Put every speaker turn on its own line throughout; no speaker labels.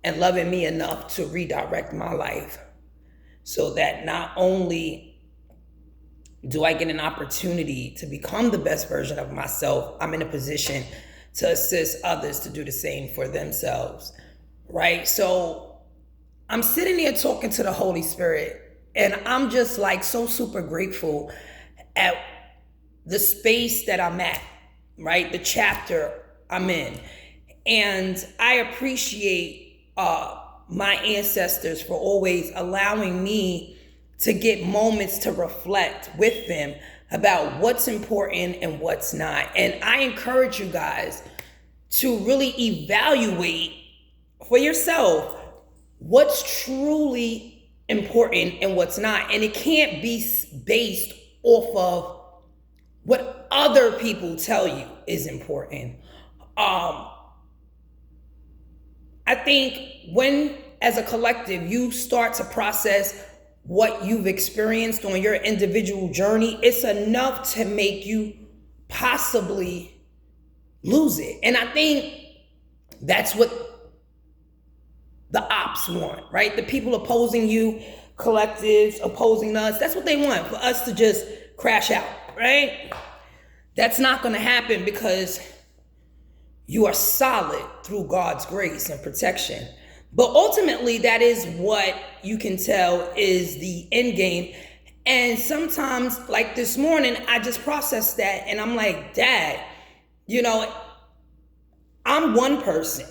and loving me enough to redirect my life so that not only do I get an opportunity to become the best version of myself, I'm in a position to assist others to do the same for themselves, right? So I'm sitting there talking to the Holy Spirit, and I'm just like so super grateful at the space that I'm at, right? The chapter I'm in. And I appreciate my ancestors for always allowing me to get moments to reflect with them about what's important and what's not. And I encourage you guys to really evaluate for yourself what's truly important and what's not. And it can't be based off of what other people tell you is important. I think when, as a collective, you start to process what you've experienced on your individual journey, it's enough to make you possibly lose it. And I think that's what the ops want, right? The people opposing you, collectives opposing us, that's what they want, for us to just crash out, right? That's not going to happen because you are solid through God's grace and protection. But ultimately, that is what you can tell is the end game. And sometimes, like this morning, I just processed that and I'm like, Dad, I'm one person.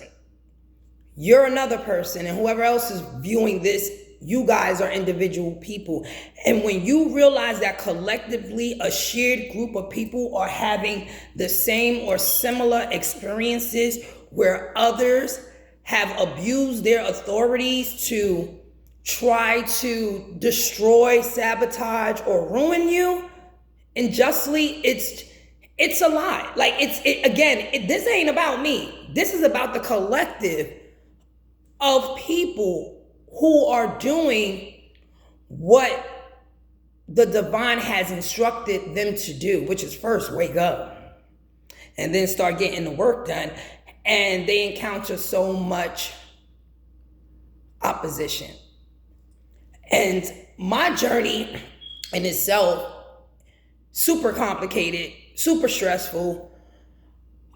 You're another person. And whoever else is viewing this, you guys are individual people. And when you realize that collectively a shared group of people are having the same or similar experiences where others have abused their authorities to try to destroy, sabotage, or ruin you unjustly, it's a lie. Like this ain't about me. This is about the collective of people who are doing what the divine has instructed them to do, which is first wake up and then start getting the work done. And they encounter so much opposition. And my journey in itself, super complicated, super stressful.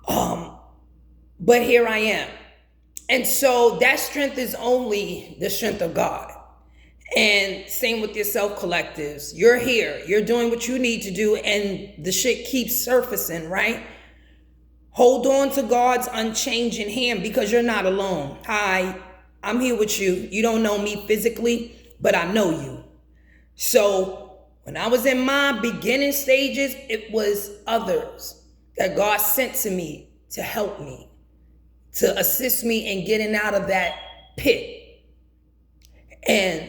But here I am. And so that strength is only the strength of God. And same with yourself collectives. You're here. You're doing what you need to do. And the shit keeps surfacing, right? Hold on to God's unchanging hand because you're not alone. Hi, I'm here with you. You don't know me physically, but I know you. So when I was in my beginning stages, it was others that God sent to me to help me, to assist me in getting out of that pit. And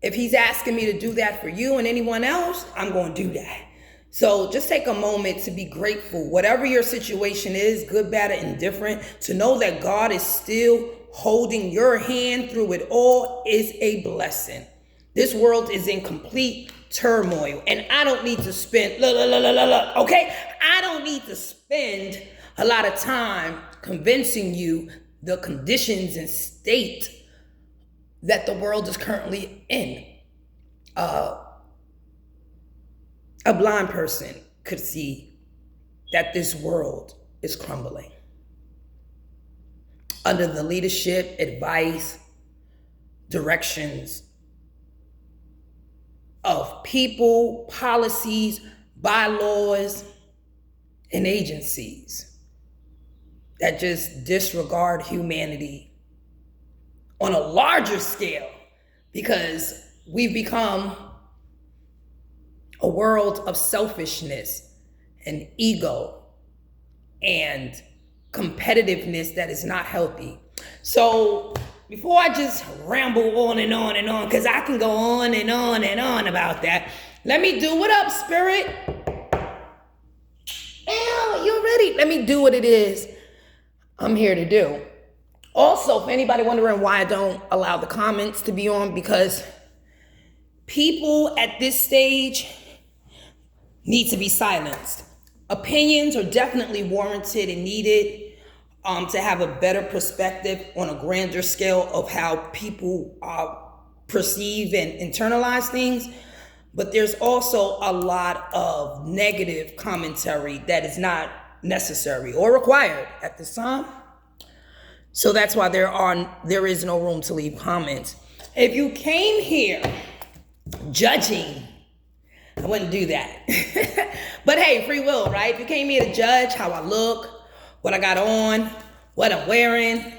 if he's asking me to do that for you and anyone else, I'm going to do that. So just take a moment to be grateful. Whatever your situation is, good, bad, or indifferent, to know that God is still holding your hand through it all is a blessing. This world is in complete turmoil, and I don't need to spend, okay? I don't need to spend a lot of time convincing you the conditions and state that the world is currently in. A blind person could see that this world is crumbling under the leadership, advice, directions of people, policies, bylaws, and agencies that just disregard humanity on a larger scale, because we've become a world of selfishness and ego and competitiveness that is not healthy. So before I just ramble on and on and on, because I can go on and on and on about that, let me do what up, Spirit? You ready? Let me do what it is I'm here to do. Also, for anybody wondering why I don't allow the comments to be on, because people at this stage need to be silenced. Opinions are definitely warranted and needed. to have a better perspective on a grander scale of how people perceive and internalize things. But there's also a lot of negative commentary that is not necessary or required at this time. So that's why there is no room to leave comments. If you came here judging, I wouldn't do that. But hey, free will, right? If you came here to judge how I look, what I got on, what I'm wearing,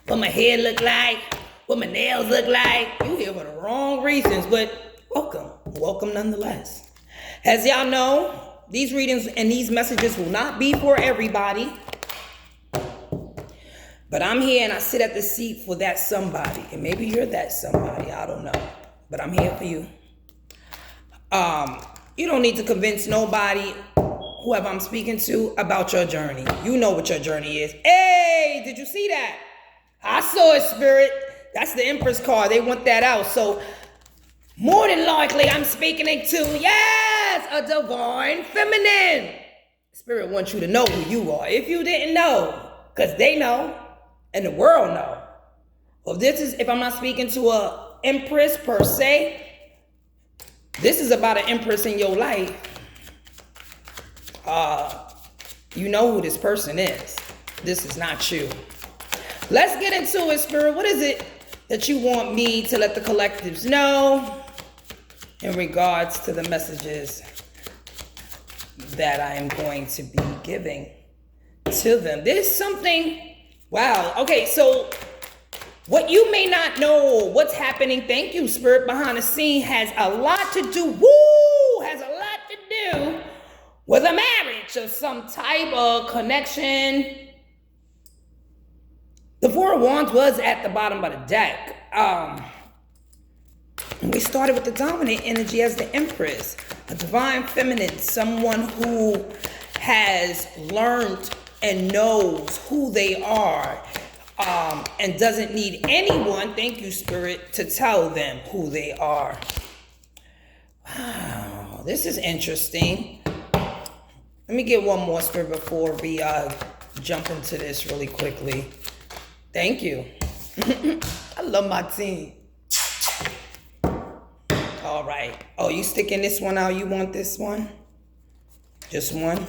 what my hair look like, what my nails look like, you here for the wrong reasons, but welcome nonetheless. As y'all know, these readings and these messages will not be for everybody. But I'm here and I sit at the seat for that somebody. And maybe you're that somebody, I don't know. But I'm here for you. You don't need to convince nobody, whoever I'm speaking to, about your journey. You know what your journey is. Hey, did you see that? I saw it, Spirit. That's the Empress card. They want that out. So more than likely, I'm speaking to, yes, a divine feminine. Spirit wants you to know who you are. If you didn't know, because they know. And the world know. Well, if I'm not speaking to a empress per se, this is about an empress in your life. You know who this person is. This is not you. Let's get into it, Spirit. What is it that you want me to let the collectives know in regards to the messages that I am going to be giving to them? There's something. Wow. Okay, so what you may not know, what's happening, thank you, Spirit, behind the scene has a lot to do, with a marriage or some type of connection. The Four of Wands was at the bottom of the deck. We started with the dominant energy as the Empress, a divine feminine, someone who has learned and knows who they are, and doesn't need anyone, thank you, Spirit, to tell them who they are. Wow, this is interesting. Let me get one more, Spirit, before we jump into this really quickly. Thank you. I love my team. All right. Oh, you sticking this one out? You want this one? Just one?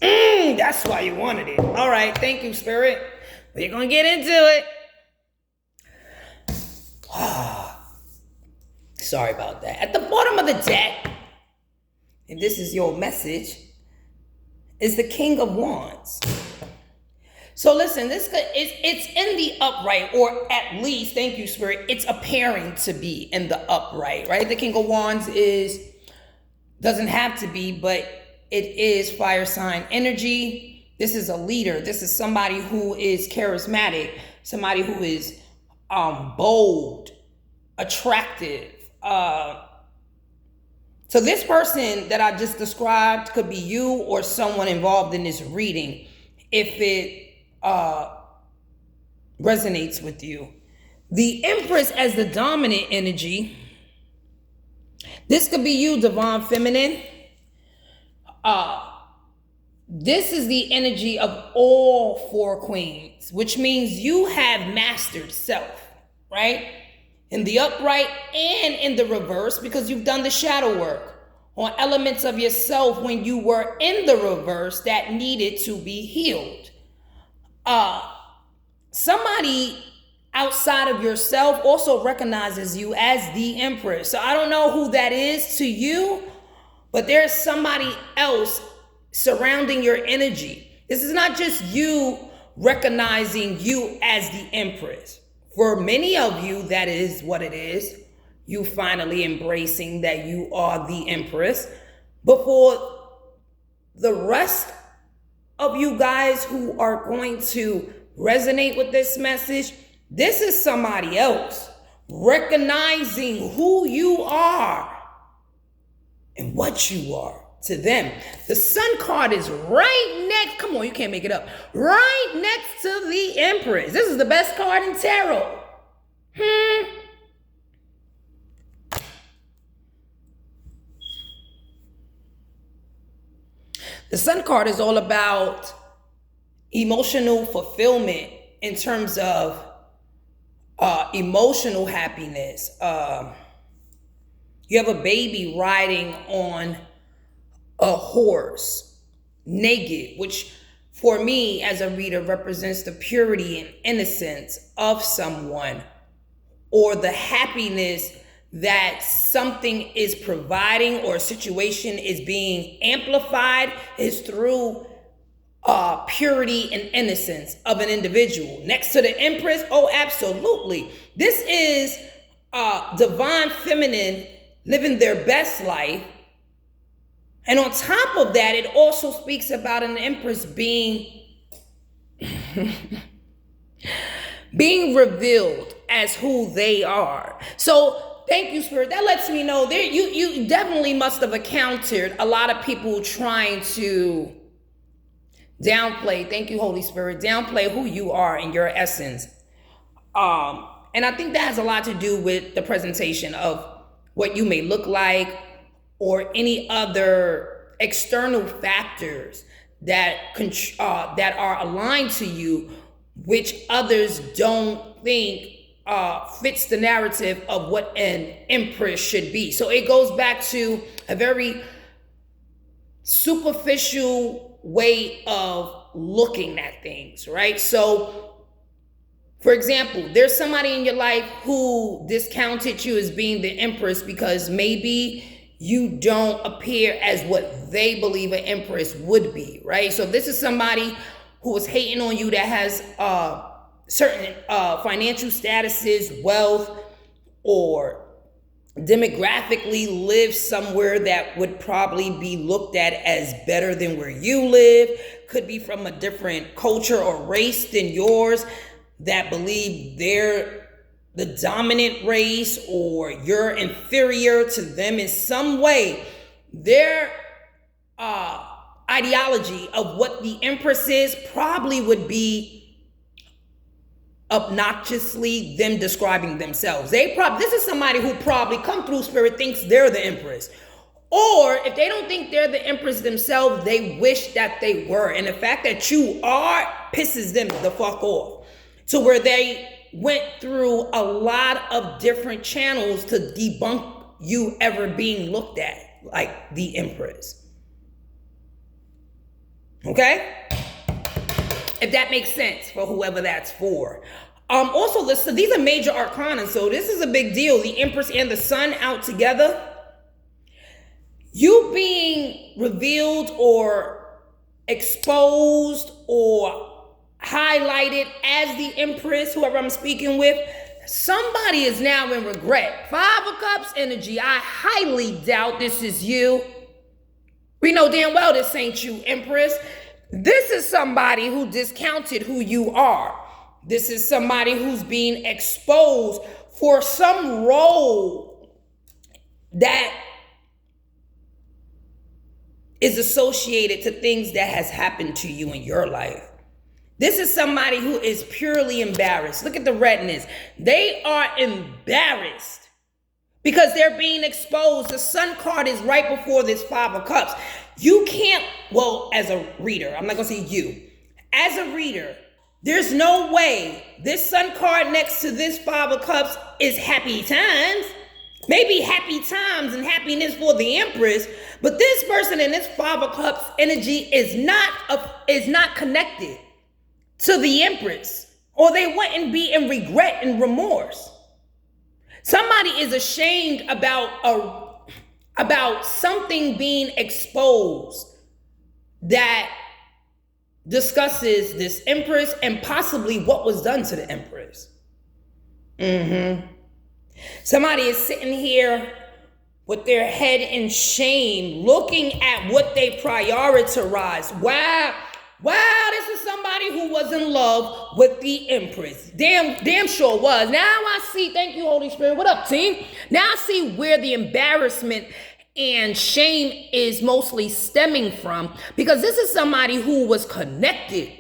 That's why you wanted it. All right. Thank you, Spirit. We're going to get into it. Sorry about that. At the bottom of the deck, and this is your message, is the King of Wands. So listen, it's in the upright, or at least, thank you, Spirit, it's appearing to be in the upright, right? The King of Wands doesn't have to be, but it is fire sign energy. This is a leader. This is somebody who is charismatic, somebody who is bold, attractive. So this person that I just described could be you or someone involved in this reading, if it resonates with you. The Empress as the dominant energy. This could be you, divine feminine. This is the energy of all four queens, which means you have mastered self, right? In the upright and in the reverse, because you've done the shadow work on elements of yourself when you were in the reverse that needed to be healed. Somebody outside of yourself also recognizes you as the Empress. So I don't know who that is to you, but there's somebody else surrounding your energy. This is not just you recognizing you as the Empress. For many of you, that is what it is. You finally embracing that you are the Empress. But for the rest of you guys who are going to resonate with this message, this is somebody else recognizing who you are and what you are to them. The Sun card is right next, come on, you can't make it up, right next to the Empress. This is the best card in tarot. The Sun card is all about emotional fulfillment in terms of emotional happiness. You have a baby riding on a horse, naked, which for me as a reader represents the purity and innocence of someone, or the happiness that something is providing or a situation is being amplified is through purity and innocence of an individual. Next to the Empress, oh, absolutely. This is divine feminine living their best life. And on top of that, it also speaks about an Empress being being revealed as who they are. So thank you, Spirit. That lets me know there you definitely must have encountered a lot of people trying to downplay, thank you, Holy Spirit, downplay who you are and your essence. And I think that has a lot to do with the presentation of what you may look like or any other external factors that are aligned to you, which others don't think fits the narrative of what an Empress should be. So it goes back to a very superficial way of looking at things, right? So, for example, there's somebody in your life who discounted you as being the Empress because maybe you don't appear as what they believe an Empress would be, right? So this is somebody who was hating on you that has certain financial statuses, wealth, or demographically live somewhere that would probably be looked at as better than where you live, could be from a different culture or race than yours, that believe they're the dominant race or you're inferior to them in some way. Their ideology of what the Empress is probably would be obnoxiously them describing themselves. This is somebody who probably come through Spirit thinks they're the Empress. Or if they don't think they're the Empress themselves, they wish that they were. And the fact that you are pisses them the fuck off. To where they went through a lot of different channels to debunk you ever being looked at like the Empress. Okay? If that makes sense for whoever that's for. Also, listen, these are major arcana, so this is a big deal. The Empress and the Sun out together. You being revealed or exposed or highlighted as the Empress, whoever I'm speaking with, somebody is now in regret. 5 of Cups energy. I highly doubt this is you. We know damn well this ain't you, Empress. This is somebody who discounted who you are. This is somebody who's being exposed for some role that is associated to things that has happened to you in your life. This is somebody who is purely embarrassed. Look at the redness. They are embarrassed because they're being exposed. The Sun card is right before this 5 of Cups. You can't, well, as a reader, I'm not going to say you. As a reader, there's no way this Sun card next to this 5 of Cups is happy times. Maybe happy times and happiness for the Empress, but this person in this 5 of Cups energy is not connected to the Empress, or they wouldn't be in regret and remorse. Somebody is ashamed about something being exposed that discusses this Empress and possibly what was done to the Empress. Somebody is sitting here with their head in shame, looking at what they prioritize. Wow, this is somebody who was in love with the Empress. Damn sure was. Now I see, thank you, Holy Spirit. What up, team? Now I see where the embarrassment and shame is mostly stemming from, because this is somebody who was connected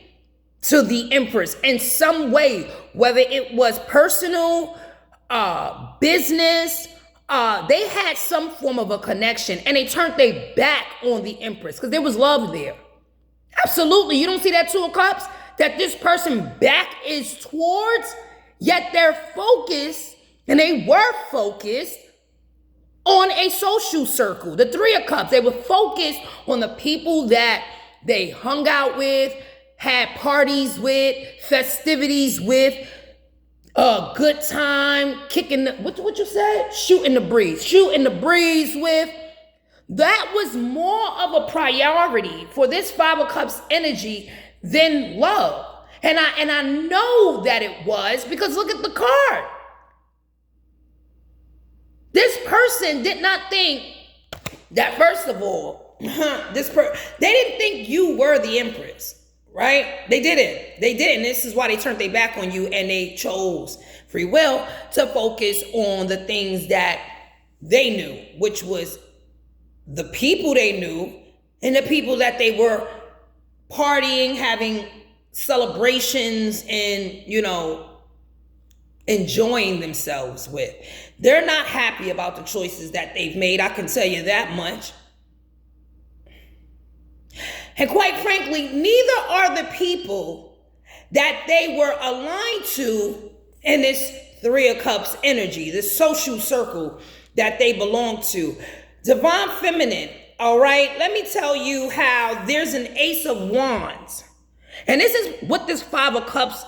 to the Empress in some way, whether it was personal, business, they had some form of a connection, and they turned their back on the Empress because there was love there. Absolutely. You don't see that 2 of Cups? that this person back is towards, yet they're focused, and they were focused on a social circle. The Three of Cups, they were focused on the people that they hung out with, had parties with, festivities with, a good time, kicking the, what you said? Shooting the breeze with. That was more of a priority for this Five of Cups energy than love. And I know that it was, because look at the card. This person did not think that, first of all, they didn't think you were the Empress, right? They didn't. This is why they turned their back on you, and they chose free will to focus on the things that they knew, which was the people they knew and the people that they were partying, having celebrations, and, enjoying themselves with. They're not happy about the choices that they've made. I can tell you that much. And quite frankly, neither are the people that they were aligned to in this Three of Cups energy, this social circle that they belong to. Divine Feminine, all right? Let me tell you how there's an Ace of Wands. And this is what this Five of Cups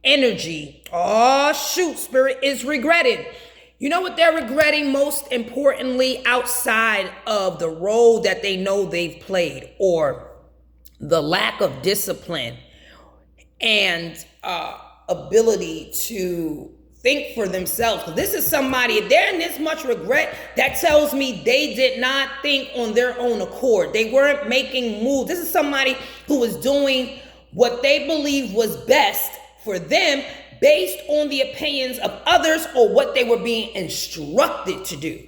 energy, Spirit is regretting. You know what they're regretting most importantly, outside of the role that they know they've played, or the lack of discipline and ability to think for themselves. This is somebody, if they're in this much regret, that tells me they did not think on their own accord. They weren't making moves. This is somebody who was doing what they believed was best for them based on the opinions of others or what they were being instructed to do.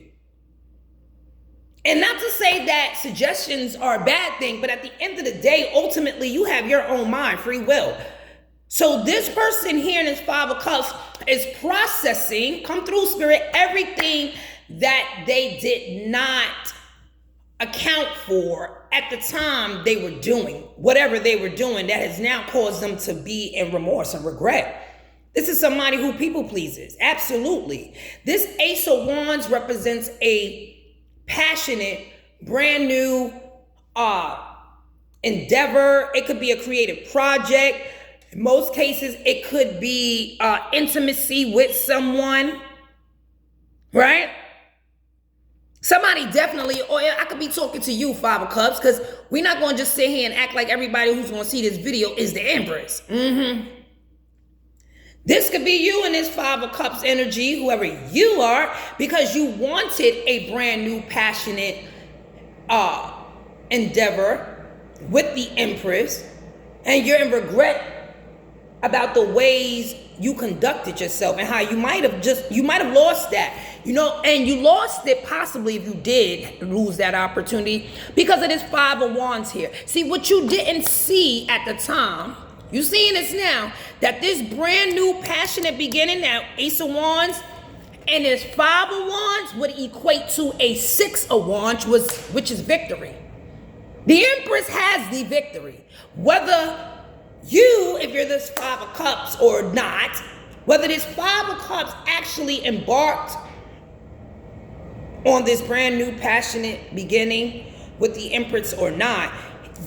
And not to say that suggestions are a bad thing, but at the end of the day, ultimately, you have your own mind, free will. So this person here in this Five of Cups is processing, come through, Spirit, everything that they did not account for at the time they were doing whatever they were doing, that has now caused them to be in remorse and regret. This is somebody who people pleases. Absolutely. This Ace of Wands represents a passionate, brand new endeavor. It could be a creative project. In most cases, it could be intimacy with someone, right? Somebody definitely, or I could be talking to you, Five of Cups, because we're not going to just sit here and act like everybody who's going to see this video is the Empress. This could be you in this Five of Cups energy, whoever you are, because you wanted a brand new, passionate endeavor with the Empress, and you're in regret about the ways you conducted yourself and how you might have lost that, and you lost it possibly if you did lose that opportunity because of this Five of Wands here. See, what you didn't see at the time, you seeing this now, that this brand new passionate beginning, that Ace of Wands and this Five of Wands would equate to a Six of Wands, which is victory. The Empress has the victory. Whether you, if you're this Five of Cups or not, whether this Five of Cups actually embarked on this brand new passionate beginning with the Empress or not,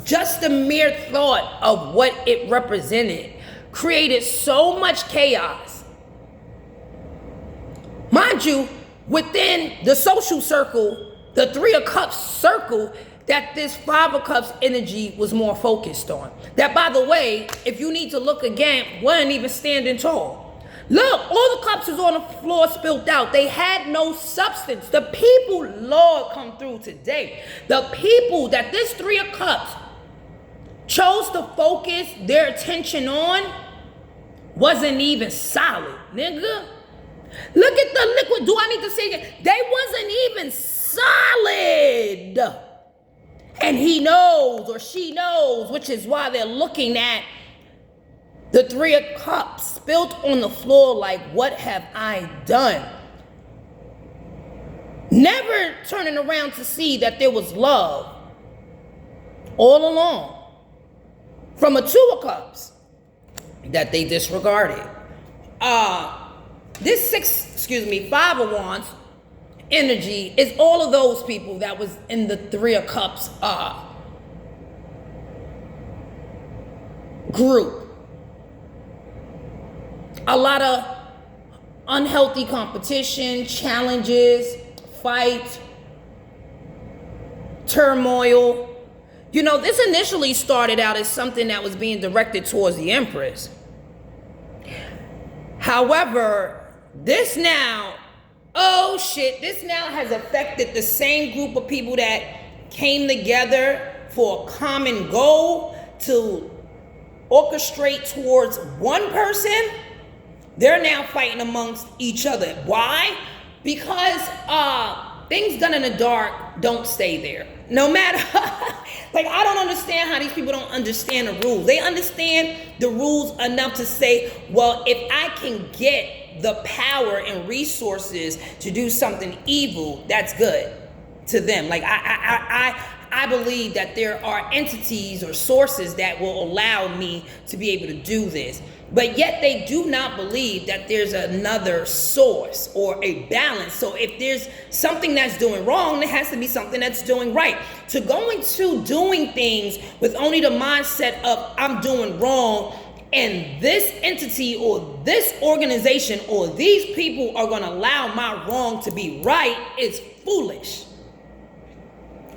just the mere thought of what it represented created so much chaos. Mind you, within the social circle, the Three of Cups circle, that this Five of Cups energy was more focused on. That, by the way, if you need to look again, wasn't even standing tall. Look, all the cups is on the floor spilled out. They had no substance. The people, Lord, come through today. The people that this Three of Cups chose to focus their attention on wasn't even solid, nigga. Look at the liquid. Do I need to say it? They wasn't even solid. And he knows, or she knows, which is why they're looking at the Three of Cups spilled on the floor like, what have I done? Never turning around to see that there was love all along. From a Two of Cups, that they disregarded. This Five of Wands energy is all of those people that was in the Three of Cups group. A lot of unhealthy competition, challenges, fight, turmoil. You know, this initially started out as something that was being directed towards the Empress. However, this now has affected the same group of people that came together for a common goal to orchestrate towards one person. They're now fighting amongst each other. Why? Because things done in the dark don't stay there. No matter, like, I don't understand how these people don't understand the rules. They understand the rules enough to say, well, if I can get the power and resources to do something evil, that's good to them. Like, I believe that there are entities or sources that will allow me to be able to do this. But yet they do not believe that there's another source or a balance. So if there's something that's doing wrong, there has to be something that's doing right. To go into doing things with only the mindset of I'm doing wrong, and this entity or this organization or these people are going to allow my wrong to be right, is foolish.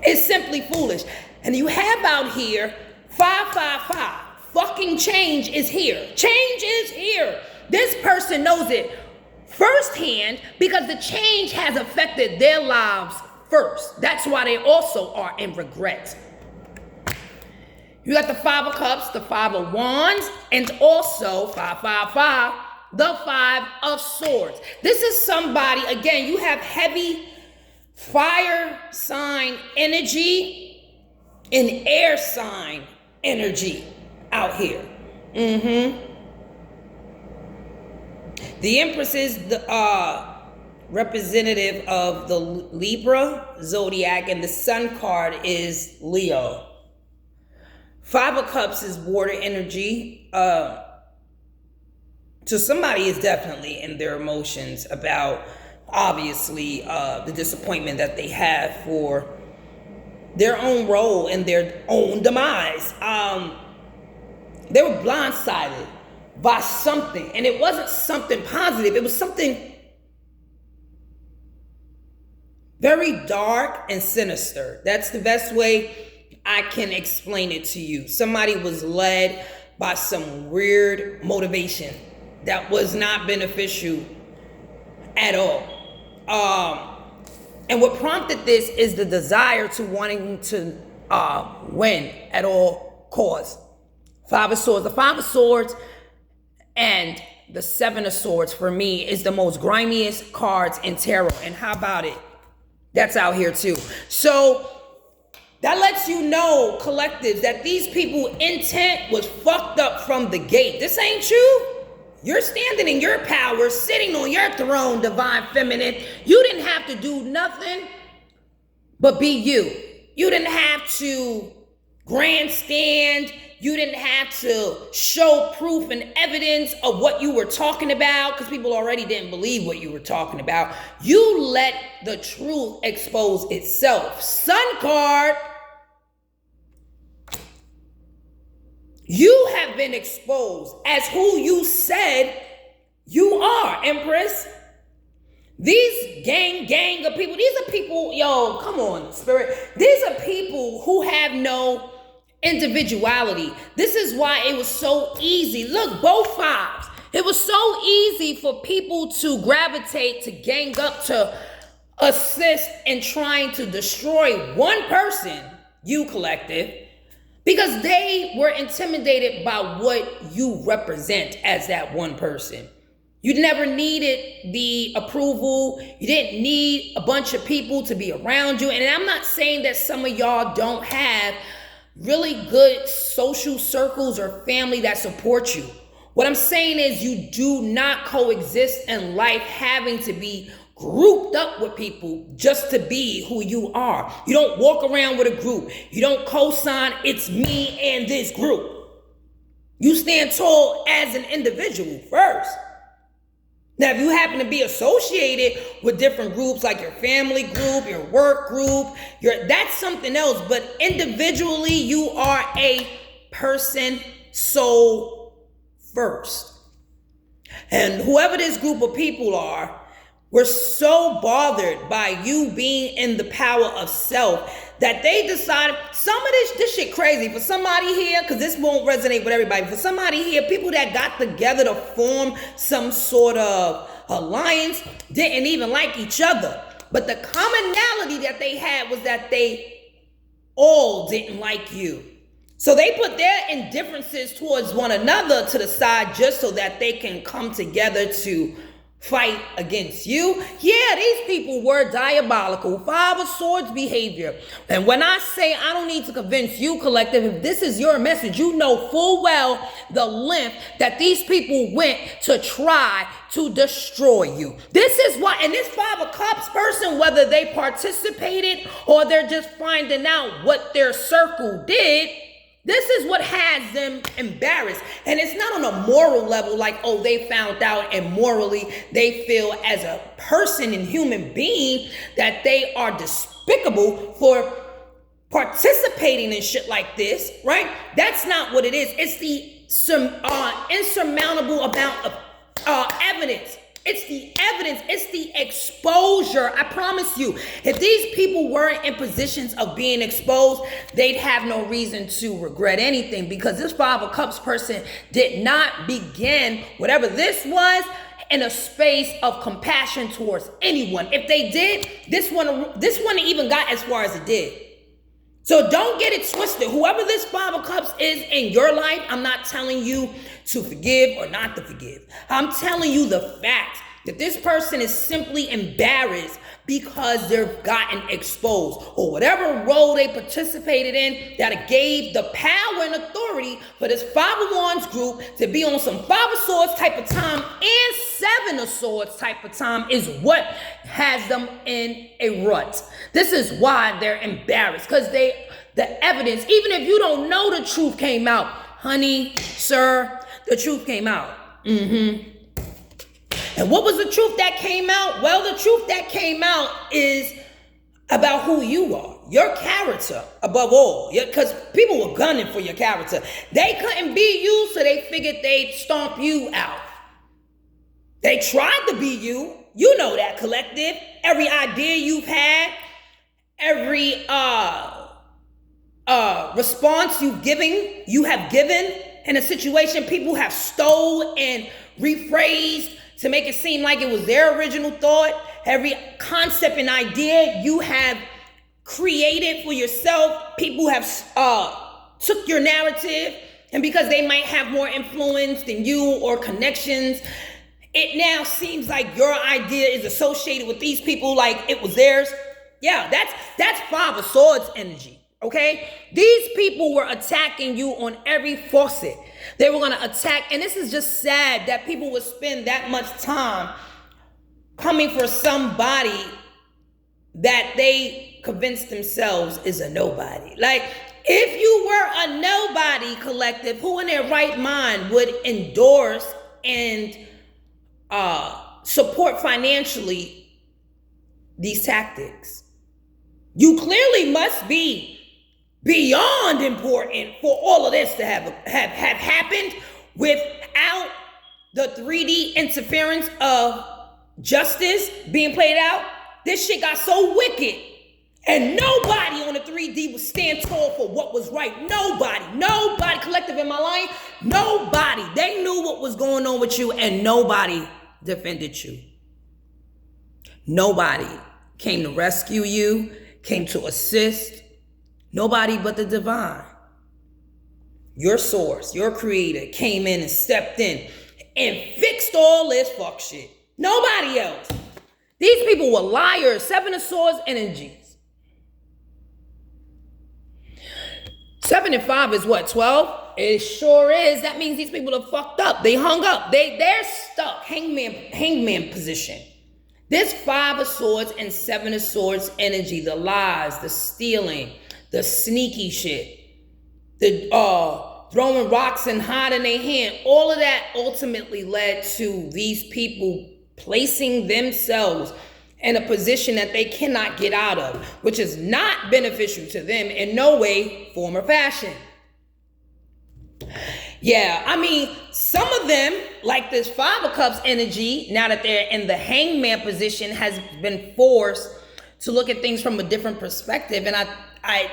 It's simply foolish. And you have out here 555. Fucking change is here. Change is here. This person knows it firsthand because the change has affected their lives first. That's why they also are in regret. You got the Five of Cups, the Five of Wands, and also 555, the Five of Swords. This is somebody, again, you have heavy fire sign energy and air sign energy out here. The Empress is the representative of the Libra zodiac, and the Sun card is Leo. Five of Cups is water energy. So somebody is definitely in their emotions about, obviously, the disappointment that they have for their own role and their own demise. They were blindsided by something, and it wasn't something positive. It was something very dark and sinister. That's the best way I can explain it to you. Somebody was led by some weird motivation that was not beneficial at all. And what prompted this is the desire to wanting to win at all costs. Five of Swords. The Five of Swords and the Seven of Swords, for me, is the most grimiest cards in tarot. And how about it? That's out here too. So that lets you know, collectives, that these people's intent was fucked up from the gate. This ain't you. You're standing in your power, sitting on your throne, divine feminine. You didn't have to do nothing but be you. You didn't have to grandstand. You didn't have to show proof and evidence of what you were talking about, because people already didn't believe what you were talking about. You let the truth expose itself. Sun card. You have been exposed as who you said you are, Empress. These gang of people, these are people, yo, come on, Spirit. These are people who have no individuality. This is why it was so easy. Look, both fives. It was so easy for people to gravitate, to gang up, to assist in trying to destroy one person, you collective, because they were intimidated by what you represent as that one person. You never needed the approval. You didn't need a bunch of people to be around you. And I'm not saying that some of y'all don't have really good social circles or family that support you. What I'm saying is you do not coexist in life having to be grouped up with people just to be who you are. You don't walk around with a group. You don't co-sign, it's me and this group. You stand tall as an individual first. Now, if you happen to be associated with different groups, like your family group, your work group, that's something else. But individually, you are a person, soul first. And whoever this group of people are, we're so bothered by you being in the power of self that they decided, some of this shit crazy. For somebody here, because this won't resonate with everybody, for somebody here, people that got together to form some sort of alliance didn't even like each other. But the commonality that they had was that they all didn't like you. So they put their indifferences towards one another to the side just so that they can come together to fight against you. Yeah, these people were diabolical. Five of Swords behavior. And when I say I don't need to convince you, collective, if this is your message, you know full well the length that these people went to try to destroy you. This is why, and this Five of Cups person, whether they participated or they're just finding out what their circle did, this is what has them embarrassed. And it's not on a moral level like, oh, they found out and morally they feel as a person and human being that they are despicable for participating in shit like this, right? That's not what it is. It's the insurmountable amount of evidence. It's the evidence. It's the exposure. I promise you, if these people weren't in positions of being exposed, they'd have no reason to regret anything, because this Five of Cups person did not begin whatever this was in a space of compassion towards anyone. If they did, this one even got as far as it did. So don't get it twisted. Whoever this Five of Cups is in your life, I'm not telling you to forgive or not to forgive. I'm telling you the fact that this person is simply embarrassed because they've gotten exposed, or whatever role they participated in that gave the power and authority for this Five of Wands group to be on some Five of Swords type of time and Seven of Swords type of time is what has them in a rut. This is why they're embarrassed, because the evidence, even if you don't know the truth came out, honey, sir, the truth came out. And what was the truth that came out? Well, the truth that came out is about who you are, your character above all. Because people were gunning for your character. They couldn't be you, so they figured they'd stomp you out. They tried to be you. You know that, collective. Every idea you've had, every response you have given in a situation, people have stole and rephrased to make it seem like it was their original thought. Every concept and idea you have created for yourself, people have took your narrative, and because they might have more influence than you or connections, it now seems like your idea is associated with these people like it was theirs. Yeah, that's Five of Swords energy. Okay, these people were attacking you on every faucet. They were going to attack, and this is just sad that people would spend that much time coming for somebody that they convinced themselves is a nobody. Like, if you were a nobody, collective, who in their right mind would endorse and support financially these tactics? You clearly must be beyond important for all of this to have happened without the 3D interference of justice being played out. This shit got so wicked, and nobody on the 3D would stand tall for what was right. Nobody collective in my life, nobody. They knew what was going on with you, and nobody defended you. Nobody came to rescue you, came to assist. Nobody but the divine. Your source, your creator came in and stepped in and fixed all this fuck shit. Nobody else. These people were liars. Seven of Swords energies. 7 and 5 is what, 12? It sure is. That means these people are fucked up. They hung up. They're stuck. Hangman position. This 5 of Swords and 7 of Swords energy, the lies, the stealing, the sneaky shit, the throwing rocks and hiding their hand. All of that ultimately led to these people placing themselves in a position that they cannot get out of, which is not beneficial to them in no way, form, or fashion. Yeah, I mean, some of them, like this Five of Cups energy, now that they're in the hangman position, has been forced to look at things from a different perspective. And I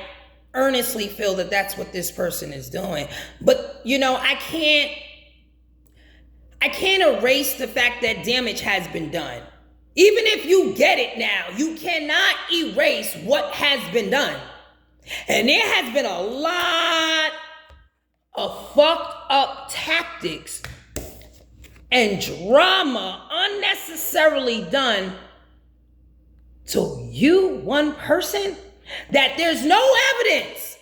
earnestly feel that that's what this person is doing. But, you know, I can't erase the fact that damage has been done. Even if you get it now, you cannot erase what has been done. And there has been a lot of fucked up tactics and drama unnecessarily done to you, one person, that there's no evidence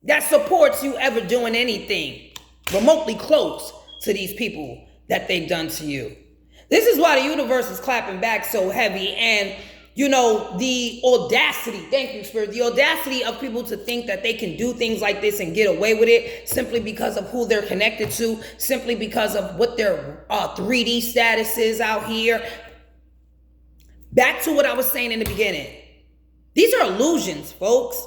that supports you ever doing anything remotely close to these people that they've done to you. This is why the universe is clapping back so heavy. And, you know, the audacity, thank you, Spirit, the audacity of people to think that they can do things like this and get away with it simply because of who they're connected to, simply because of what their 3D status is out here. Back to what I was saying in the beginning. These are illusions, folks.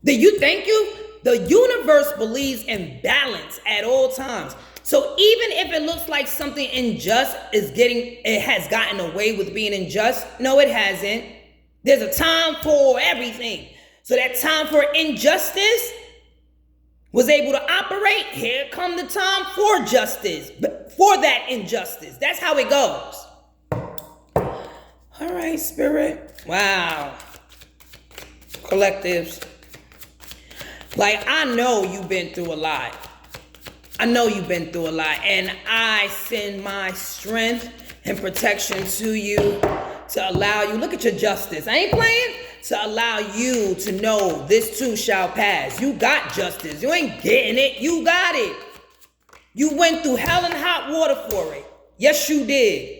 The universe believes in balance at all times. So even if it looks like something unjust has gotten away with being unjust, no, it hasn't. There's a time for everything. So that time for injustice was able to operate. Here come the time for justice, for that injustice. That's how it goes. All right, Spirit. Wow. Collectives. Like, I know you've been through a lot. And I send my strength and protection to you to allow you, look at your justice, I ain't playing, to allow you to know this too shall pass. You got justice. You ain't getting it. You got it. You went through hell and hot water for it. Yes, you did.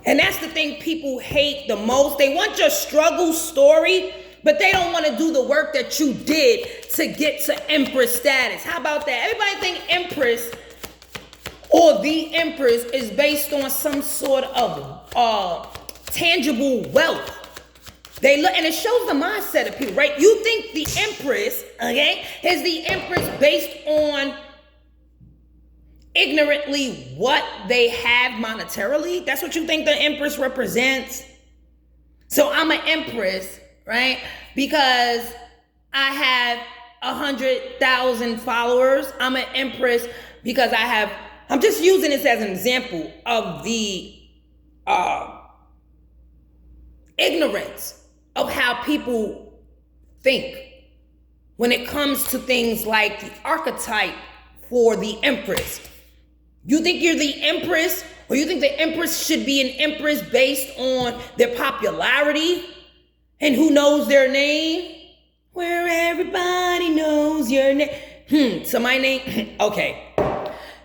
And that's the thing people hate the most. They want your struggle story, but they don't want to do the work that you did to get to Empress status. How about that? Everybody think Empress or the Empress is based on some sort of tangible wealth. They look, and it shows the mindset of people, right? You think the Empress, okay, is the Empress based on ignorantly what they have monetarily? That's what you think the Empress represents? So I'm an Empress, right? Because I have 100,000 followers. I'm an Empress because I'm just using this as an example of the ignorance of how people think when it comes to things like the archetype for the Empress. You think you're the Empress, or you think the Empress should be an Empress based on their popularity and who knows their name? Where everybody knows your name. So my name, okay,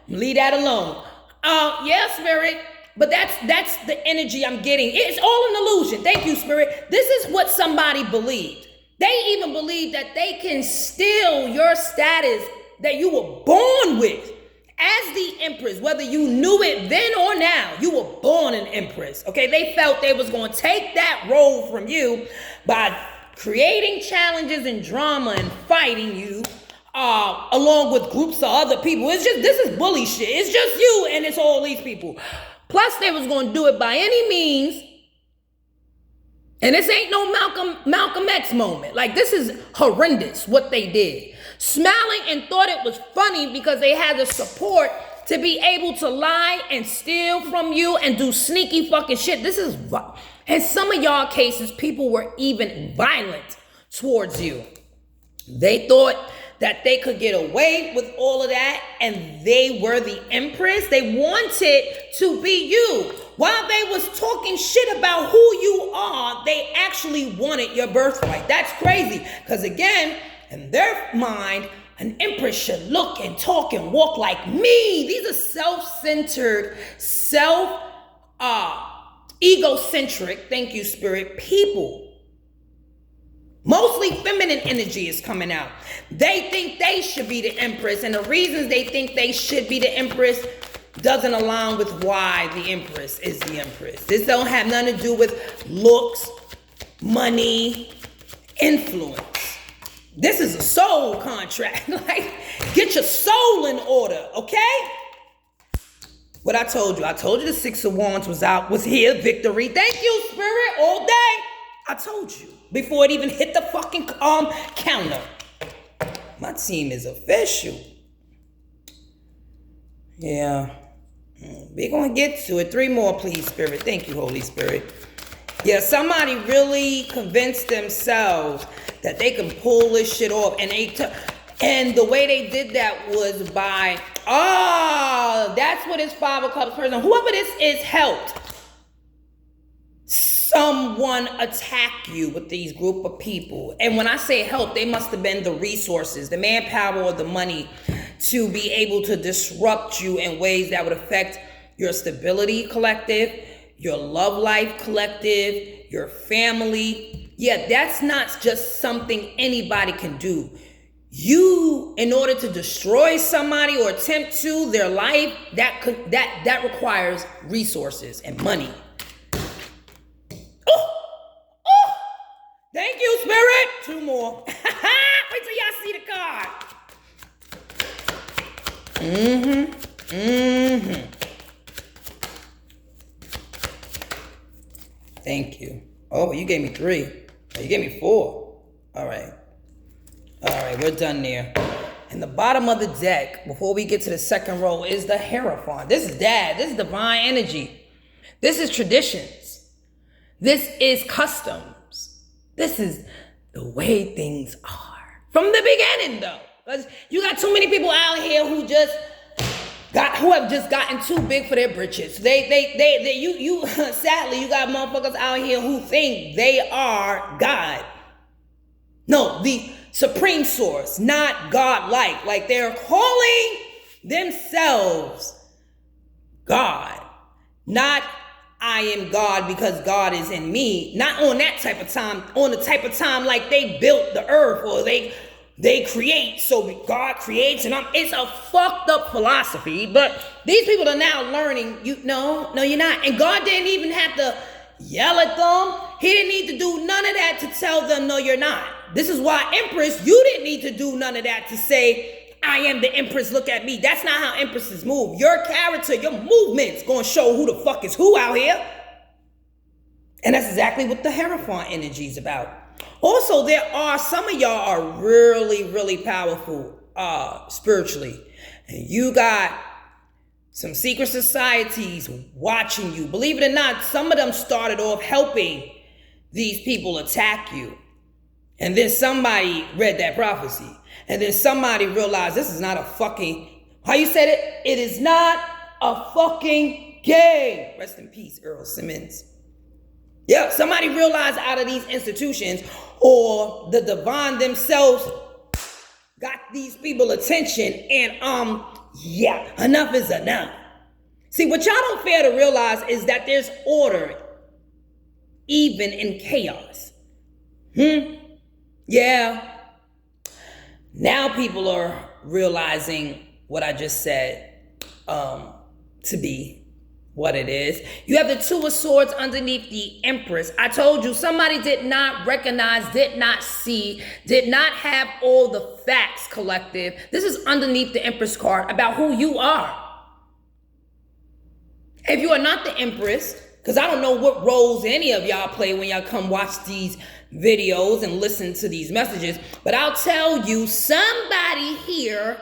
leave that alone. Yeah, Spirit, but that's the energy I'm getting. It's all an illusion. Thank you, Spirit. This is what somebody believed. They even believe that they can steal your status that you were born with. As the Empress, whether you knew it then or now, you were born an Empress, okay? They felt they was going to take that role from you by creating challenges and drama and fighting you along with groups of other people. This is bully shit. It's just you and it's all these people. Plus, they was going to do it by any means. And this ain't no Malcolm X moment. Like, this is horrendous what they did. Smiling and thought it was funny because they had the support to be able to lie and steal from you and do sneaky fucking shit. In some of y'all cases, people were even violent towards you. They thought that they could get away with all of that and they were the Empress. They wanted to be you. While they was talking shit about who you are, they actually wanted your birthright. That's crazy. Because again, in their mind, an Empress should look and talk and walk like me. These are self-centered, egocentric, thank you, Spirit, people. Mostly feminine energy is coming out. They think they should be the empress, and the reasons they think they should be the empress doesn't align with why the empress is the empress. This don't have nothing to do with looks, money, influence. This is a soul contract. Like, get your soul in order, okay? What I told you the Six of Wands was here, victory. Thank you, Spirit, all day. I told you before it even hit the fucking counter. My team is official. Yeah. We're going to get to it. 3 more, please, Spirit. Thank you, Holy Spirit. Yeah, somebody really convinced themselves that they can pull this shit off. And the way they did that was by, that's what this 5 of Cups person, whoever this is, helped someone attack you with these group of people. And when I say help, they must have been the resources, the manpower, or the money to be able to disrupt you in ways that would affect your stability, collective, your love life, collective, your family. Yeah, that's not just something anybody can do. You, in order to destroy somebody or attempt to their life, that requires resources and money. Thank you, Spirit. 2 more. Wait till y'all see the card. Thank you. Oh, you gave me 3. Oh, you gave me 4. All right, we're done there. And the bottom of the deck, before we get to the second row, is the Hierophant. This is Dad. This is divine energy. This is traditions. This is customs. This is the way things are. From the beginning, though. Because you got too many people out here who have just gotten too big for their britches. You sadly, you got motherfuckers out here who think they are God. No, the supreme source, not God-like. Like they're calling themselves God. Not I am God because God is in me. Not on that type of time, on the type of time like they built the earth or they create, so God creates, and it's a fucked up philosophy. But these people are now learning, no, you're not. And God didn't even have to yell at them. He didn't need to do none of that to tell them, no, you're not. This is why, Empress, you didn't need to do none of that to say, I am the Empress, look at me. That's not how Empresses move. Your character, your movement's gonna show who the fuck is who out here. And that's exactly what the Hierophant energy is about. Also, some of y'all are really, really powerful spiritually. And you got some secret societies watching you. Believe it or not, some of them started off helping these people attack you. And then somebody read that prophecy. And then somebody realized this is not a fucking, how you said it? It is not a fucking game. Rest in peace, Earl Simmons. Yeah, somebody realized out of these institutions or the divine themselves got these people attention and enough is enough. See, what y'all don't fail to realize is that there's order even in chaos. Yeah. Now people are realizing what I just said to be what it is. You have the 2 of Swords underneath the Empress. I told you somebody did not recognize, did not see, did not have all the facts, collective. This is underneath the Empress card about who you are. If you are not the Empress, because I don't know what roles any of y'all play when y'all come watch these videos and listen to these messages, but I'll tell you, somebody here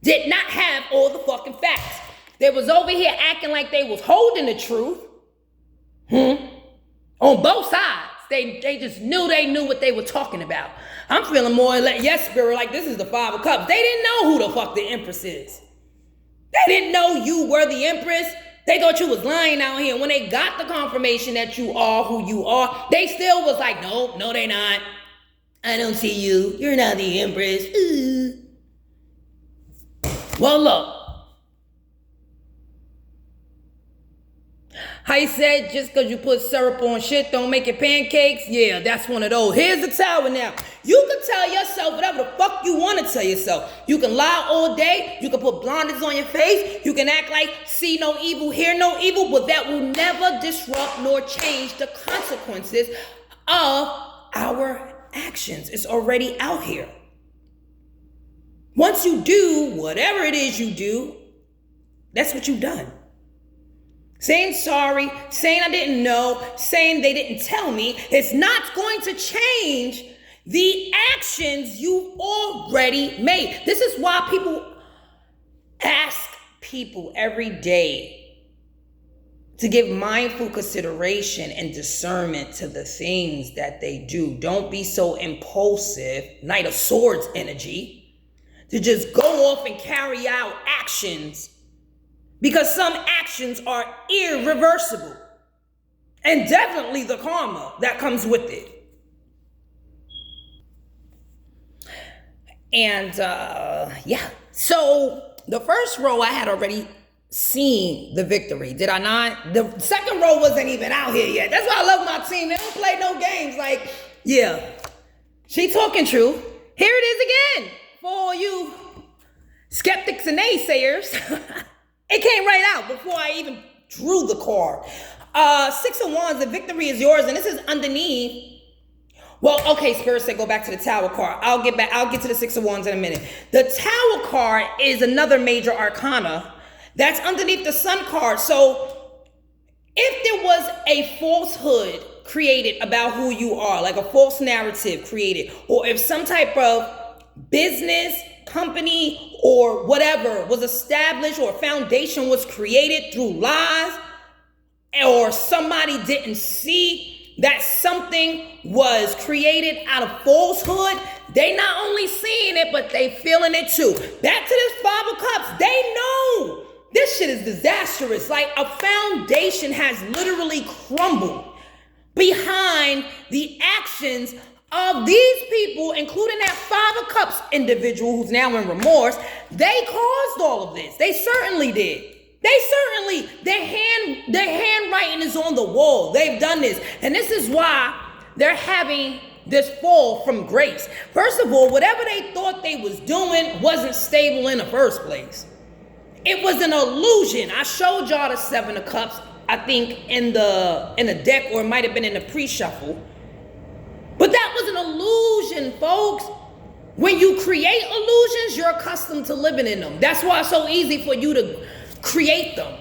did not have all the fucking facts. They was over here acting like they was holding the truth. On both sides. They just knew what they were talking about. I'm feeling more like, yes, Spirit, like this is the 5 of Cups. They didn't know who the fuck the Empress is. They didn't know you were the Empress. They thought you was lying out here. When they got the confirmation that you are who you are, they still was like, no, they not. I don't see you. You're not the Empress. Ooh. Well, look. How you said just because you put syrup on shit don't make it pancakes? Yeah, that's one of those. Here's the tower now. You can tell yourself whatever the fuck you want to tell yourself. You can lie all day. You can put blinders on your face. You can act like see no evil, hear no evil, but that will never disrupt nor change the consequences of our actions. It's already out here. Once you do whatever it is you do, that's what you've done. Saying sorry, saying I didn't know, saying they didn't tell me, it's not going to change the actions you've already made. This is why people ask people every day to give mindful consideration and discernment to the things that they do. Don't be so impulsive, Knight of Swords energy, to just go off and carry out actions, because some actions are irreversible, and definitely the karma that comes with it. And yeah, so the first row I had already seen the victory, did I not? The second row wasn't even out here yet. That's why I love my team. They don't play no games. Like, yeah, she talking true. Here it is again for all you skeptics and naysayers. It came right out before I even drew the card. 6 of Wands, the victory is yours, and this is underneath. Well, okay, Spirit said go back to the Tower card. I'll get to the 6 of Wands in a minute. The Tower card is another major arcana that's underneath the Sun card. So if there was a falsehood created about who you are, like a false narrative created, or if some type of business, company, or whatever was established, or a foundation was created through lies, or somebody didn't see that something was created out of falsehood, they not only seeing it, but they feeling it too. Back to this 5 of Cups, they know this shit is disastrous. Like, a foundation has literally crumbled behind the actions of these people, including that 5 of Cups individual who's now in remorse. They caused all of this. They certainly did. Their handwriting is on the wall. They've done this. And this is why they're having this fall from grace. First of all, whatever they thought they was doing wasn't stable in the first place. It was an illusion. I showed y'all the 7 of Cups, I think, in the deck, or it might have been in the pre-shuffle. But that was an illusion, folks. When you create illusions, you're accustomed to living in them. That's why it's so easy for you to create them,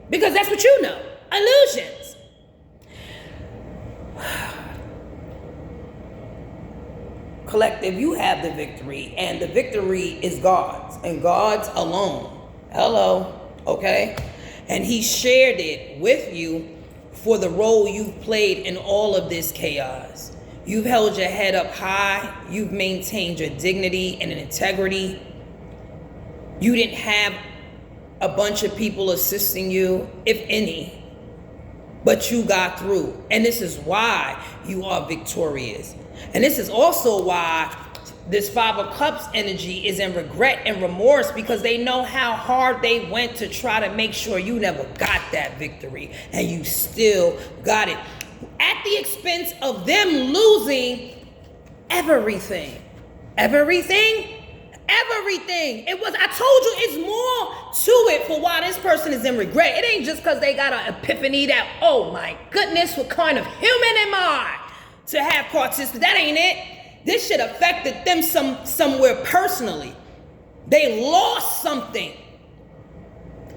because that's what you know, illusions. Collective, you have the victory, and the victory is God's, and God's alone. Hello, okay? And he shared it with you for the role you've played in all of this chaos. You've held your head up high. You've maintained your dignity and integrity. You didn't have a bunch of people assisting you, if any, but you got through. And this is why you are victorious. And this is also why this 5 of Cups energy is in regret and remorse, because they know how hard they went to try to make sure you never got that victory, and you still got it at the expense of them losing everything. Everything. It was, I told you, it's more to it for why this person is in regret. It ain't just because they got an epiphany that, oh my goodness, what kind of human am I to have participants? That ain't it. This shit affected them somewhere personally. They lost something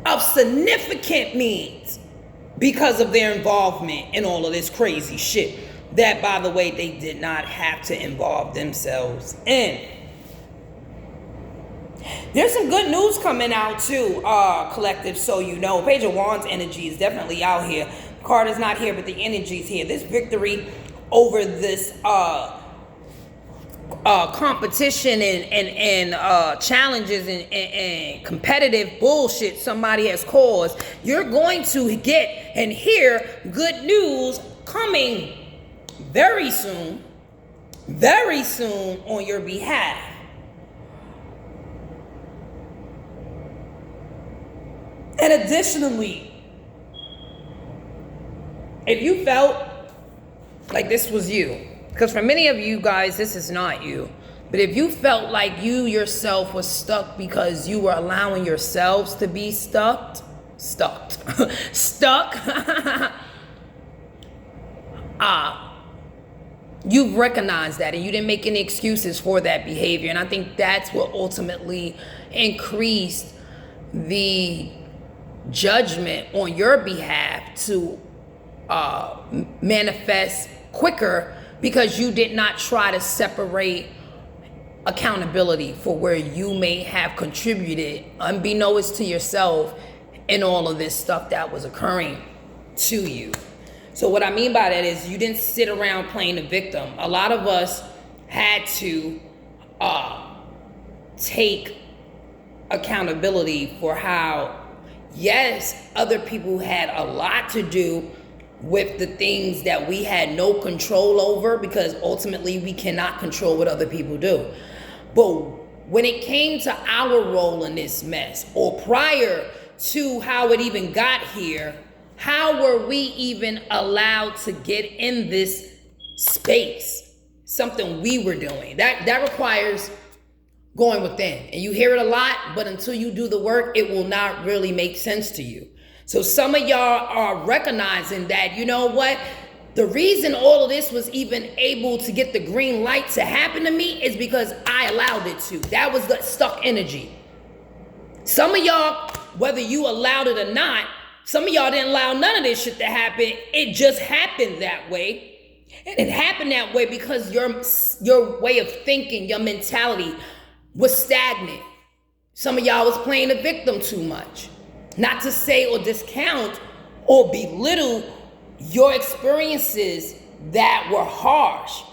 of significant means because of their involvement in all of this crazy shit that, by the way, they did not have to involve themselves in. There's some good news coming out too, collective, so you know. Page of Wands energy is definitely out here. The card is not here, but the energy is here. This victory over this competition and challenges and competitive bullshit somebody has caused, you're going to get and hear good news coming very soon on your behalf. And additionally, If you felt like this was you, because for many of you guys, this is not you. But if you felt like you yourself was stuck because you were allowing yourselves to be stuck, you've recognized that and you didn't make any excuses for that behavior. And I think that's what ultimately increased the judgment on your behalf to manifest quicker, because you did not try to separate accountability for where you may have contributed unbeknownst to yourself in all of this stuff that was occurring to you. So what I mean by that is you didn't sit around playing the victim. A lot of us had to take accountability for how, yes, other people had a lot to do with the things that we had no control over, because ultimately we cannot control what other people do. But when it came to our role in this mess, or prior to how it even got here, how were we even allowed to get in this space? Something we were doing. That requires going within. And you hear it a lot, but until you do the work, it will not really make sense to you. So some of y'all are recognizing that, you know what? The reason all of this was even able to get the green light to happen to me is because I allowed it to. That was the stuck energy. Some of y'all, whether you allowed it or not, some of y'all didn't allow none of this shit to happen. It just happened that way. And it happened that way because your way of thinking, your mentality was stagnant. Some of y'all was playing the victim too much. Not to say or discount or belittle your experiences that were harsh.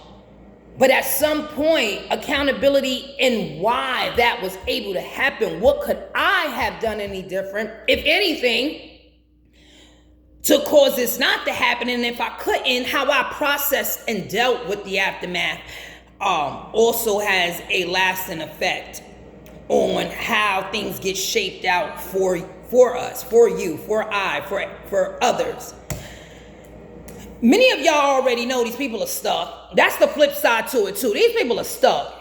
But at some point, accountability in why that was able to happen. What could I have done any different, if anything, to cause this not to happen? And if I couldn't, how I processed and dealt with the aftermath also has a lasting effect on how things get shaped out for us, for you, for others. Many of y'all already know these people are stuck. That's the flip side to it too. These people are stuck.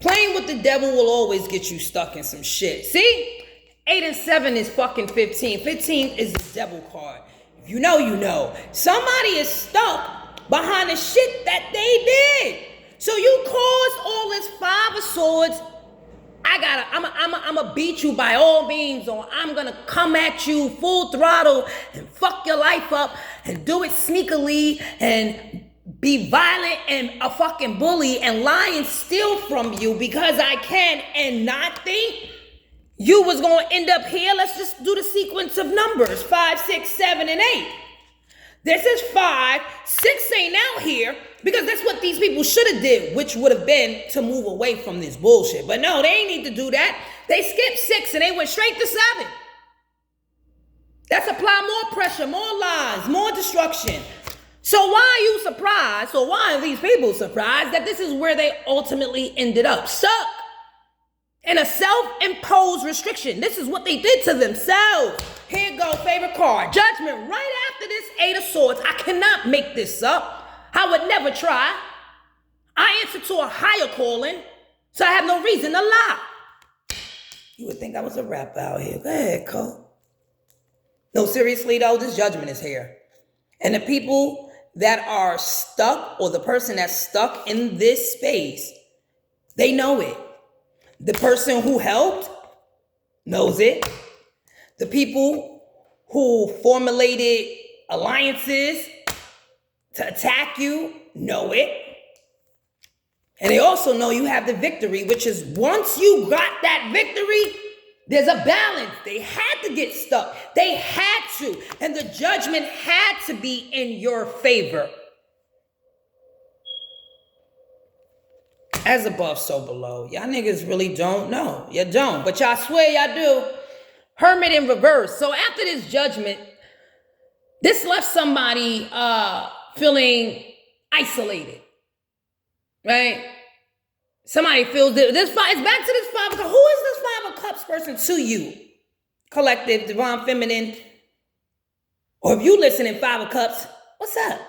Playing with the devil will always get you stuck in some shit. See? 8 and 7 is fucking 15. 15 is the devil card. If you know, you know. Somebody is stuck behind the shit that they did. So you caused all this 5 of swords. I'm gonna beat you by all means, or I'm gonna come at you full throttle and fuck your life up and do it sneakily and be violent and a fucking bully and lie and steal from you because I can, and not think you was gonna end up here. Let's just do the sequence of numbers: 5, 6, 7, and 8. This is 5. 6 ain't out here because that's what these people should have did, which would have been to move away from this bullshit. But no, they ain't need to do that. They skipped 6 and they went straight to 7. That's apply more pressure, more lies, more destruction. So why are you surprised, or why are these people surprised that this is where they ultimately ended up? Stuck in a self-imposed restriction. This is what they did to themselves. Here you go, favorite card. Judgment right after this 8 of swords. I cannot make this up. I would never try. I answer to a higher calling, so I have no reason to lie. You would think I was a rapper out here. Go ahead, Cole. No, seriously though, this judgment is here. And the people that are stuck, or the person that's stuck in this space, they know it. The person who helped knows it. The people who formulated alliances to attack you know it. And they also know you have the victory, which is once you got that victory, there's a balance. They had to get stuck. They had to. And the judgment had to be in your favor. As above, so below. Y'all niggas really don't know. You don't. But y'all swear y'all do. Hermit in reverse. So after this judgment, this left somebody feeling isolated. Right? Somebody feels this. It's back to this 5 of Cups. Who is this 5 of Cups person to you? Collective, divine feminine. Or if you listen in Five of Cups, what's up?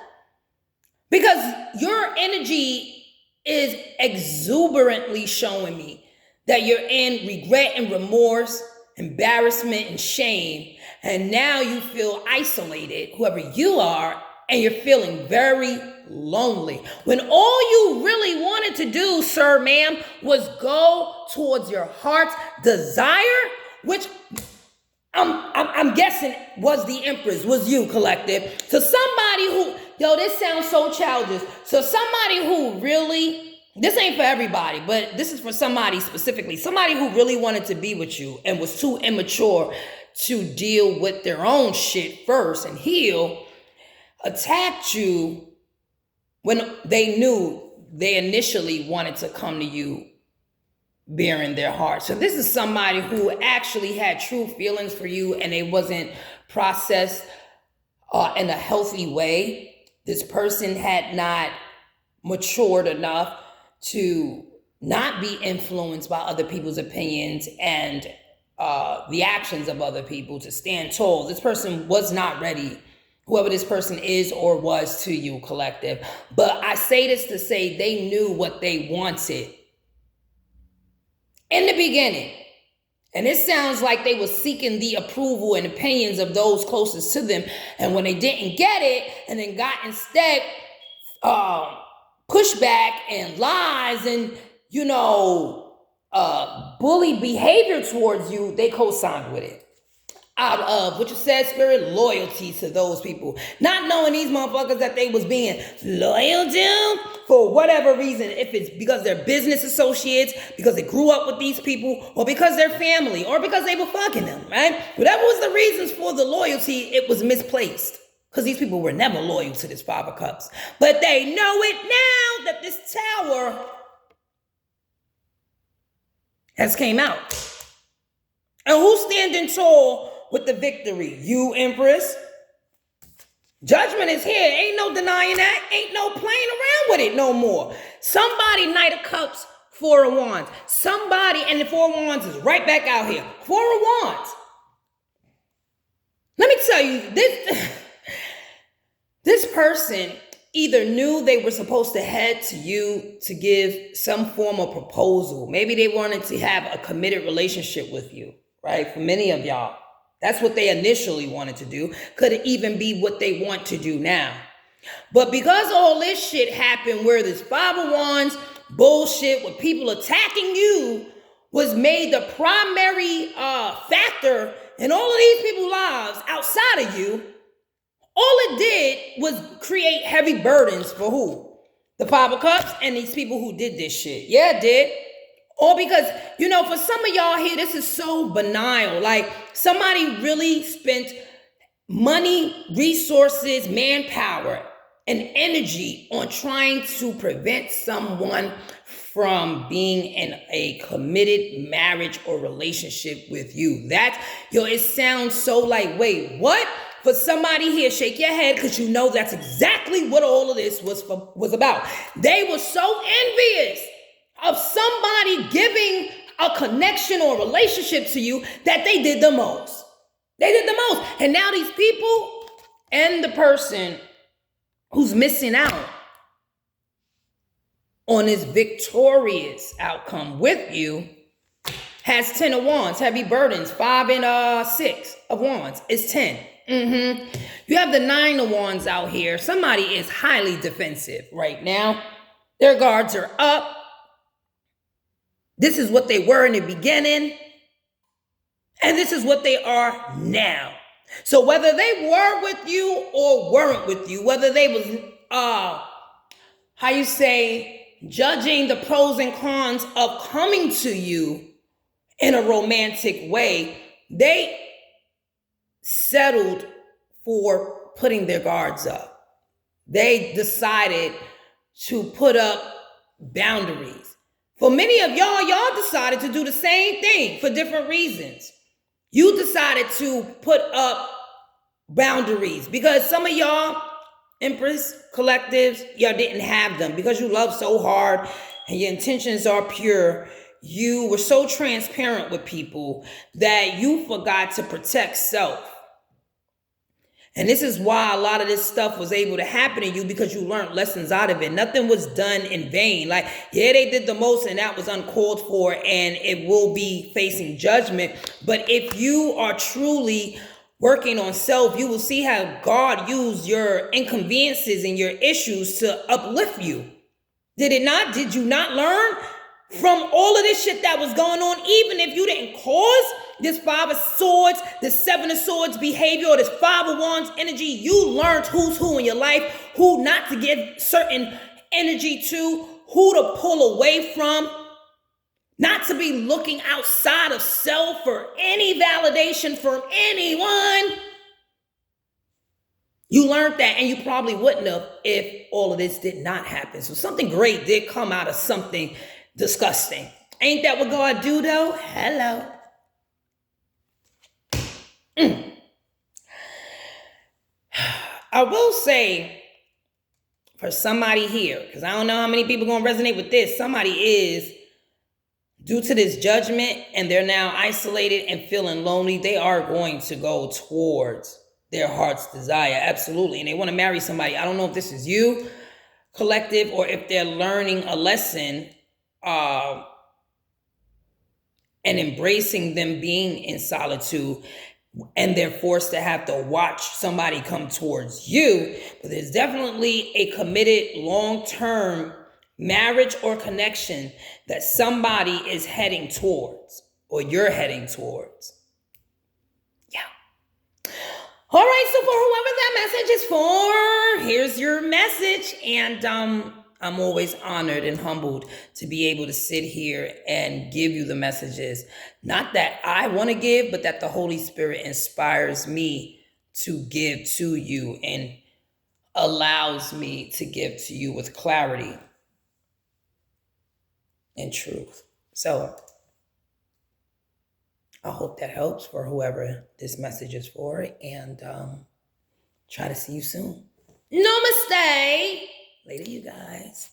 Because your energy is exuberantly showing me that you're in regret and remorse, embarrassment and shame. And now you feel isolated, whoever you are, and you're feeling very lonely. When all you really wanted to do, sir, ma'am, was go towards your heart's desire, which I'm guessing was the Empress, was you, collective. So somebody who, this sounds so childish. So somebody who really, this ain't for everybody, but this is for somebody specifically. Somebody who really wanted to be with you and was too immature to deal with their own shit first and heal, attacked you when they knew they initially wanted to come to you bearing their heart. So this is somebody who actually had true feelings for you and it wasn't processed in a healthy way. This person had not matured enough to not be influenced by other people's opinions and the actions of other people, to stand tall. This person was not ready, whoever this person is or was, to you, collective. But I say this to say they knew what they wanted in the beginning. And it sounds like they were seeking the approval and opinions of those closest to them. And when they didn't get it, and then got instead pushback and lies and, bully behavior towards you, they co-signed with it. Out of, what you said, spirit, loyalty to those people. Not knowing these motherfuckers that they was being loyal to for whatever reason. If it's because they're business associates, because they grew up with these people, or because they're family, or because they were fucking them, right? Whatever was the reasons for the loyalty, it was misplaced. Because these people were never loyal to this Five of Cups. But they know it now that this tower has came out. And who's standing tall with the victory? You, Empress. Judgment is here. Ain't no denying that. Ain't no playing around with it no more. Somebody, Knight of Cups, Four of Wands. Somebody, and the Four of Wands is right back out here. Four of Wands. Let me tell you, this person either knew they were supposed to head to you to give some form of proposal. Maybe they wanted to have a committed relationship with you, right? For many of y'all, that's what they initially wanted to do. Could even be what they want to do now. But because all this shit happened where this Five of Wands bullshit with people attacking you was made the primary factor in all of these people's lives outside of you, all it did was create heavy burdens for who? The Five of Cups and these people who did this shit. Yeah, it did. Or because, for some of y'all here, this is so banal. Like, somebody really spent money, resources, manpower, and energy on trying to prevent someone from being in a committed marriage or relationship with you. It sounds so like, wait, what? For somebody here, shake your head, because you know that's exactly what all of this was about. They were so envious of somebody giving a connection or relationship to you that they did the most. They did the most. And now these people and the person who's missing out on this victorious outcome with you has 10 of Wands, heavy burdens, 5 and 6 of Wands. It's 10. You have the 9 of Wands out here. Somebody is highly defensive right now. Their guards are up. This is what they were in the beginning. And this is what they are now. So whether they were with you or weren't with you, whether they was, judging the pros and cons of coming to you in a romantic way, they settled for putting their guards up. They decided to put up boundaries. For many of y'all decided to do the same thing for different reasons. You decided to put up boundaries because some of y'all, Empress collectives, y'all didn't have them because you love so hard and your intentions are pure. You were so transparent with people that you forgot to protect self. And this is why a lot of this stuff was able to happen to you, because you learned lessons out of it. Nothing was done in vain. Like, yeah, they did the most and that was uncalled for and it will be facing judgment. But if you are truly working on self, you will see how God used your inconveniences and your issues to uplift you. Did it not? Did you not learn from all of this shit that was going on? Even if you didn't cause this Five of Swords, this Seven of Swords behavior, or this Five of Wands energy, you learned who's who in your life, who not to give certain energy to, who to pull away from, not to be looking outside of self for any validation from anyone. You learned that, and you probably wouldn't have if all of this did not happen. So something great did come out of something disgusting. Ain't that what God do, though? Hello. I will say, for somebody here, because I don't know how many people are going to resonate with this, somebody is, due to this judgment, and they're now isolated and feeling lonely, they are going to go towards their heart's desire, absolutely. And they want to marry somebody. I don't know if this is you, collective, or if they're learning a lesson and embracing them being in solitude, and they're forced to have to watch somebody come towards you. But there's definitely a committed long-term marriage or connection that somebody is heading towards, or you're heading towards. Yeah. All right, so for whoever that message is for, here's your message. And I'm always honored and humbled to be able to sit here and give you the messages. Not that I want to give, but that the Holy Spirit inspires me to give to you and allows me to give to you with clarity and truth. So I hope that helps for whoever this message is for, and try to see you soon. Namaste. Later, you guys.